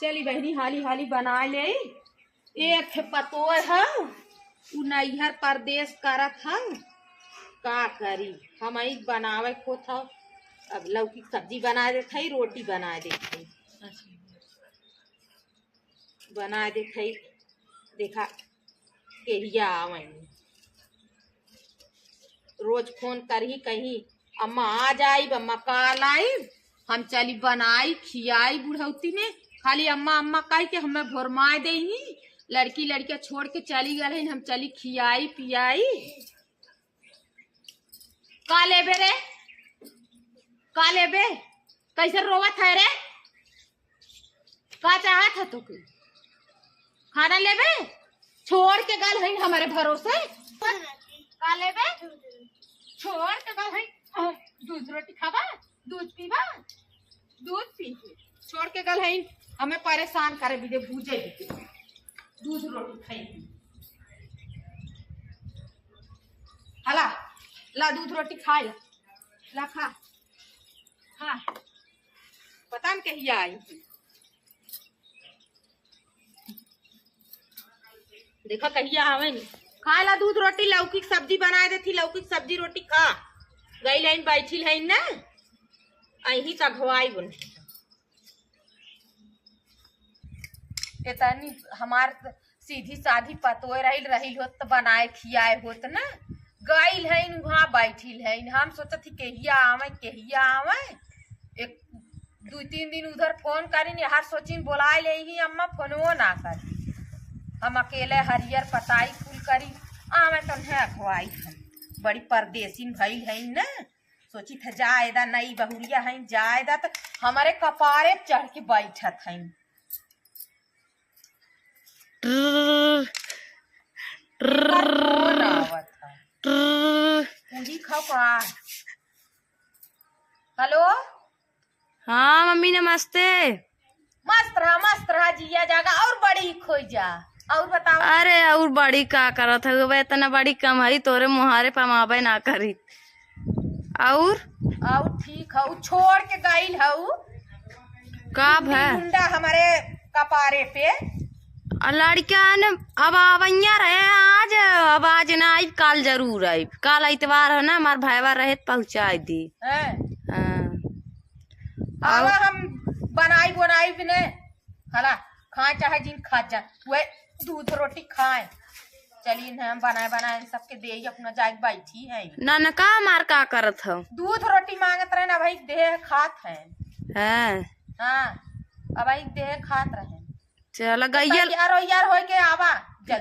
चली बहनी हाली हाली बना ले। एक पतो है उ नैहर परदेश करत है, का करी हम बनावे को था। अब लौकी की सब्जी बना देते ही, रोटी बना देते बना देते। देखा केहिया आवे रोज फोन करही कहीं अम्मा आ जाई, अम्मा काल आई, हम चली बनाई खियाई बुढ़ौती में। खाली अम्मा अम्मा कह के हमें भोरमाए दे ही। लड़की लड़कियां छोड़ के चली गए, हम चली खियाई पियाई। का लेबे रे, का लेबे, कैसे रोवत है रे, का चाहत है तो खाना लेबे, छोड़ के गल है हमारे भरोसे। का लेबे, छोड़ के गल है, दूध रोटी खावा, दूध पीवा, दूध पी छोड़ के गल है हमें परेशान करे भी दे, भूजे भी दूध रोटी खाई। हला ला दूध रोटी खा ला खा हाँ। पता न कहिया आई, देखो कहिया आवे नहीं। खा ला दूध रोटी, लौकी की सब्जी बना देती, लौकी की सब्जी रोटी खा। गई लाइन बैठी लाइन ना अही तघवाई बन इतनी हमार सीधी साधी पतोए रही होत तो बनाए खियाए होत ना। गई है वहाँ बैठी है, हम सोचत थी केहिया आवे। एक 2-3 दिन उधर फोन करी, हर सोची बोलाए ले ही अम्मा फोनवो ना करी। हम अकेले हरियर पताई फूल करी आवे तो अखवाई है। बड़ी परदेसी भई है ना, सोची था जायदा नई बहुरिया है जायदा तो हमारे कपारे चढ़ के बैठत है। हेलो हाँ मम्मी नमस्ते। मस्त रहा जिया जागा और बड़ी खोई जा। और बताओ। अरे और बड़ी का करत है, इतना बड़ी कमाई तोरे मुहारे पमावे ना करी। और ठीक है, छोड़ के गई है कब है मुंडा हमारे कपारे पे। लड़किया ने अब आवैया रहे आज, अब आज ना आई, काल जरूर आई। काल इतवार है ना, हमार भाईवा रहे पहुँचा दी। अब हम बनाई भी ने हला खाए चाहे जिन खा जा वे दूध रोटी खाए। चलिए हम बनाए सबके दे अपना जाग बैठी है ना न का मार का करत हो। दूध रोटी मांगत रहे ना भाई, देह खात है। हाँ अब भाई देह खात रहे। चला गैया यार हो के आवा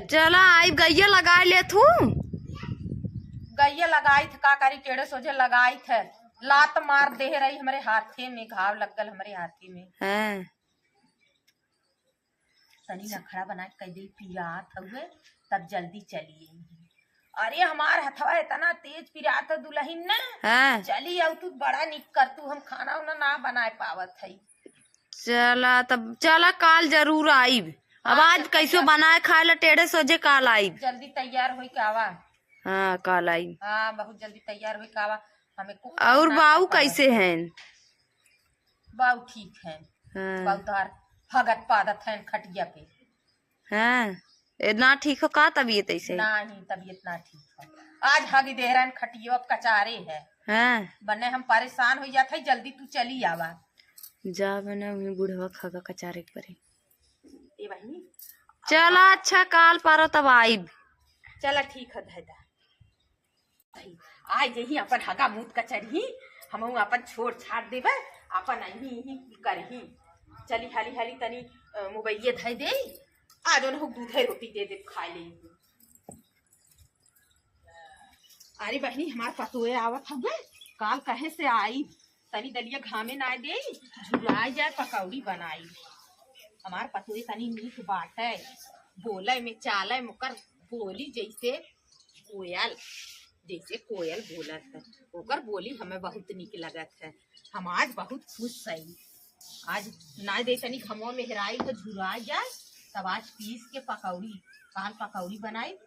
चला आई, गैया लगा ले तू। गैया लगाई थे का करी, टेढ़े सोझे लगाई थे, लात मार दे रही हमारे हाथे में, घाव लग गल हमारे हाथे में। तनी नखड़ा बना के कह दी पियात हुए तब जल्दी चलिए। अरे हमार हथवा इतना तेज पिरात दुल्हन ना। चली आओ तू बड़ा निक कर तू, हम खाना उना ना बनाए पावत है। चला तब चला काल जरूर आई। अब आज कैसो बनाए खाए ला टेढ़े सोझे काल आई। जल्दी तैयार हो के आवा। हाँ काल आई। हाँ बहुत जल्दी तैयार हो के आवा। हमें और बाऊ कैसे हैं? बाऊ ठीक है। बाऊ तार भगत पादत है खटिया पे। ना ठीक हो का तबीयत ऐसे? नहीं तबीयत ना ठीक है। आज हगी दे रहे खटियो अब कचारे है। बने हम परेशान हो जाते, जल्दी तू चली आवा। जा बना बुढ़वा खागा कचारे परे। ए बहनी चला अच्छा काल पारो तब आई। चला ठीक है दादा। आज यही अपन हगा मूत कचरही हम अपन छोड़ छाड़ देवे, अपन यही करही। चली हाली हाली तनी मोबाइल धई दे, आज उन्हें दूध रोटी दे दे खा ले। अरे बहनी हमार पतोए आवत हमें काल कहे से आई, तनी दलिया घामे ना दे, झुलाई जाए पकौड़ी बनाई। हमार पतोए तनी मीठ बाटे, बोले में चाले मुकर बोली जैसे कोयल बोलत है, ओकर बोली हमें बहुत निक लगत है। हम आज बहुत खुश है। आज ना दे तनी घमो में हेराई तो झुरा जाए, तब आज पीस के पकौड़ी काल पकौड़ी बनाई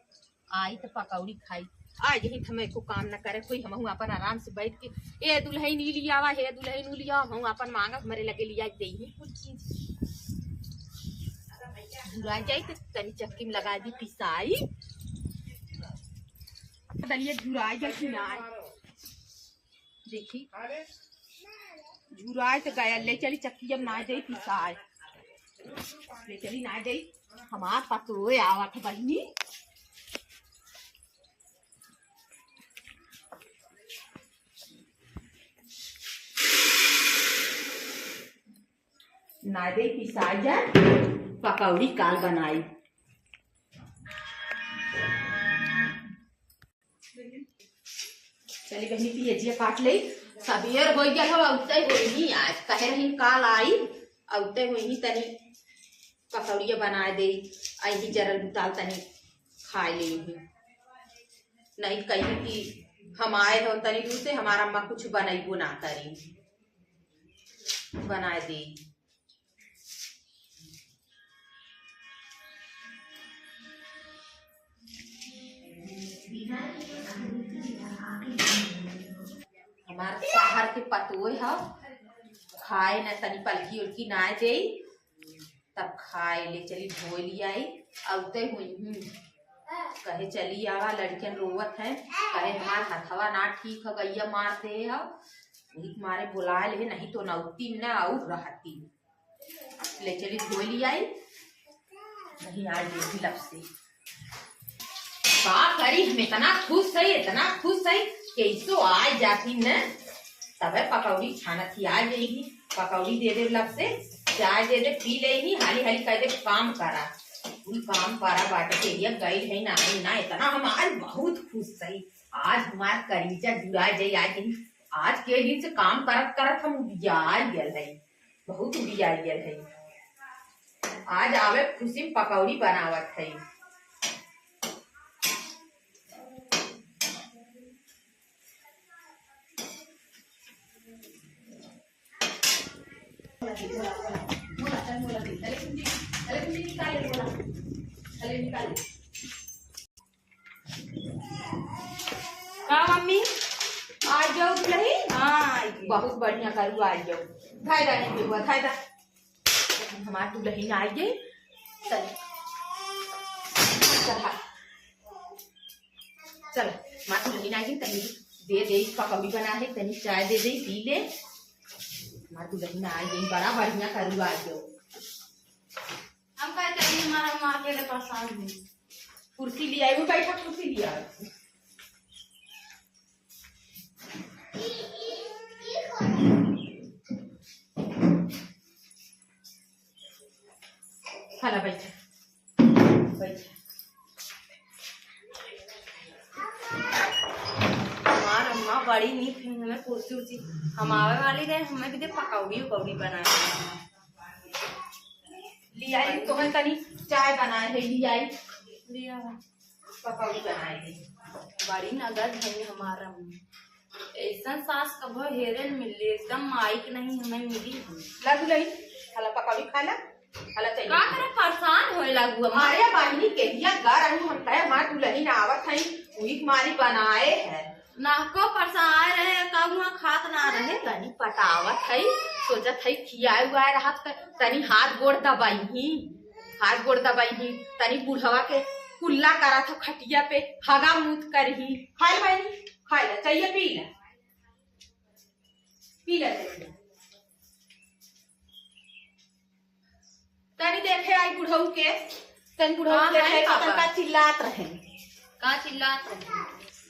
आई तो पकौड़ी खाई। आज यही हमें को काम न करे कोई, हम अपन आराम से बैठ के ए दुल्हन नी लियावा, हे दुल्हन लिया हम अपन मांगा हमारे लगे लिया दे कुछ चीज। झुरा जाई तो तनी चक्की में लगा दी पिसाई दलिया झुरा जाई कि ना देखी झुराए तो गया ले चली चक्की जब ना जाई पिसाई ले चली ना जाई हमार पतोए आवत बहिनी ना दे पिसाई जाए पकौड़ी काल बनाई चली बहनी पियजिया काट ले सबेर हो गया हो औते होई आज कहे रही काल आई औते होई तनी पकौड़िया बना दे आई जरल बुताल तनी खाए ले नहीं कहीं कि हम आए हो तनी दूर से हमारा अम्मा कुछ बनाई ना करी बना दे हमार शहर के पतोए है खाए न तनी पलकी उलकी ना जाई तब खाए ले चली धोए लियाई औते हुई कहे चली आवा लड़कियन रोवत है कहे हमार हथवा ना ठीक है गैया मारते है भीख मारे बुलाए ले नहीं तो नौती न और रहती ले चली धोए लियाई नहीं आज देखी लब से का करी हम इतना खुश है कैसो आ जाती न तब पकौड़ी छाना थी आ जाएगी पकौड़ी दे दे लब से चाय दे दे पी लेगी हाली हाली कह दे काम करा पूरी काम करा बाटे के लिए गई है ना इतना हम आज बहुत खुश है आज हमार करीजा जुड़ा जाए आज के दिन से काम करत करत हम उबिया गए है बहुत उबिया गए है आज आवे खुशी में पकौड़ी बनावत है मम्मी आ जाओ नहीं हाँ बहुत बढ़िया करू आ जाओ फायदा नहीं हुआ फायदा हमारे तू लही ना आई चल चल हमारे तू लही ना आई तनी दे पकौड़ी बना है तनी चाय दे पी ले हमारे तू लही ना आई बड़ा बढ़िया करू आ जाओ हम कहते हैं हमारा माँ के लिए परेशान है कुर्सी लिया वो बैठा कुर्सी लिया खाला बैठा हमार अम्मा बड़ी नहीं थी हमें कुर्सी उर्सी हम आवे वाली रहे हमें कितने पकौड़ी उकौड़ी बनाए लिया तुम्हें तनी चाय बनाए है लिया लिया पकौड़ी बनाए है बड़ी नगद है हमारा ऐसा सास कब हेरन मिली एकदम माइक नहीं हमें मिली लगू लही खाला पकौड़ी खाला खाला चाहिए का करे परेशान होए लागू हमारे बहिनी के लिया घर आई हम कहे मां तू लही ना आवत है उही मारी बनाए है ना को परेशान रहे कहुआ खात ना रहे तनी पटावत है सोचत है खियाए हुआ रहत तनी हाथ गोड़ दबाई तनी बुढ़वा के कुल्ला करा था खटिया पे हगा मूत करही खाई बहनी खाई ला चाहिए पी ला तनी देखे आई बुढ़ऊ के तनी बुढ़ऊ देखे का चिल्लात रहे का चिल्लात रहे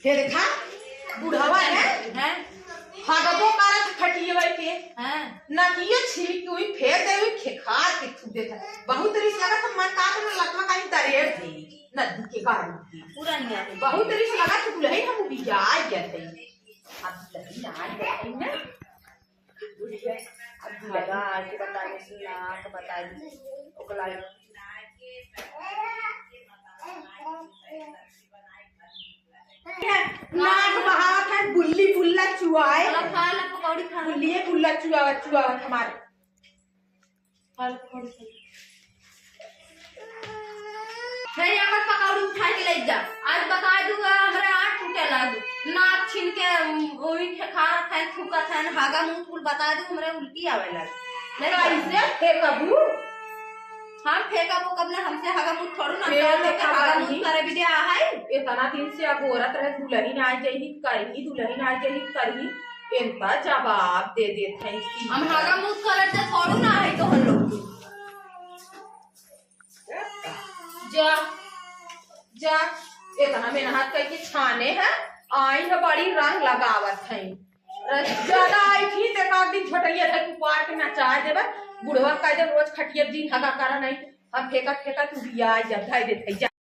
हे देखा बुढ़वा है हगबो करत खटिया पे हैं ना किए छिलकी हुई फेर दे हुई खेखार के थुदे था बहुत रिस लगा था मन का में लटवा कहीं तरेड़ थी नदी के गाड़ी पूरा नहीं आती बहुत रिस लगा था बुलही हम बिया गए थे अब लगी ना गए ना अब लगा के बताने से ना के बता दी ओकला नाक बहावत है बुल्ली बुल्ला चुआए खा ला पकौड़ी खा बुल्ली बुल्ला चुआवत हमारे फल पकौड़ी फिर यहाँ पकौड़ी उठा के ले जा आज बता दूंगा हमारे 8 टूटे लागू नाक छीन के वही खा थे थूका थे हागा मुंह फूल बता दूं हमारे उल्टी आवे लग कैसे हे कबू हम फेंक कब वो कब ना हमसे हगा मुत थोड़ू ना फिर तो देखा हगा बारी। मुत करे बिटिया है इतना दिन से अब औरत रहे दुल्हन आ जाही करही दुल्हन आ जाही करही इनका जवाब दे देते हैं सीधा। हम हगा मुत करे तो थोड़ू ना है तो हम लोग जा जा इतना मेहनत करके छाने है आई है बड़ी रंग लगावत है ज्यादा आई थी तो एक दिन छोटलिया था तू पार्क में नचा देबे बुढ़वा कह दे रोज खटिया दिन हगा करा नहीं हम फेंका फेंका तू बिया जा धै देते जा।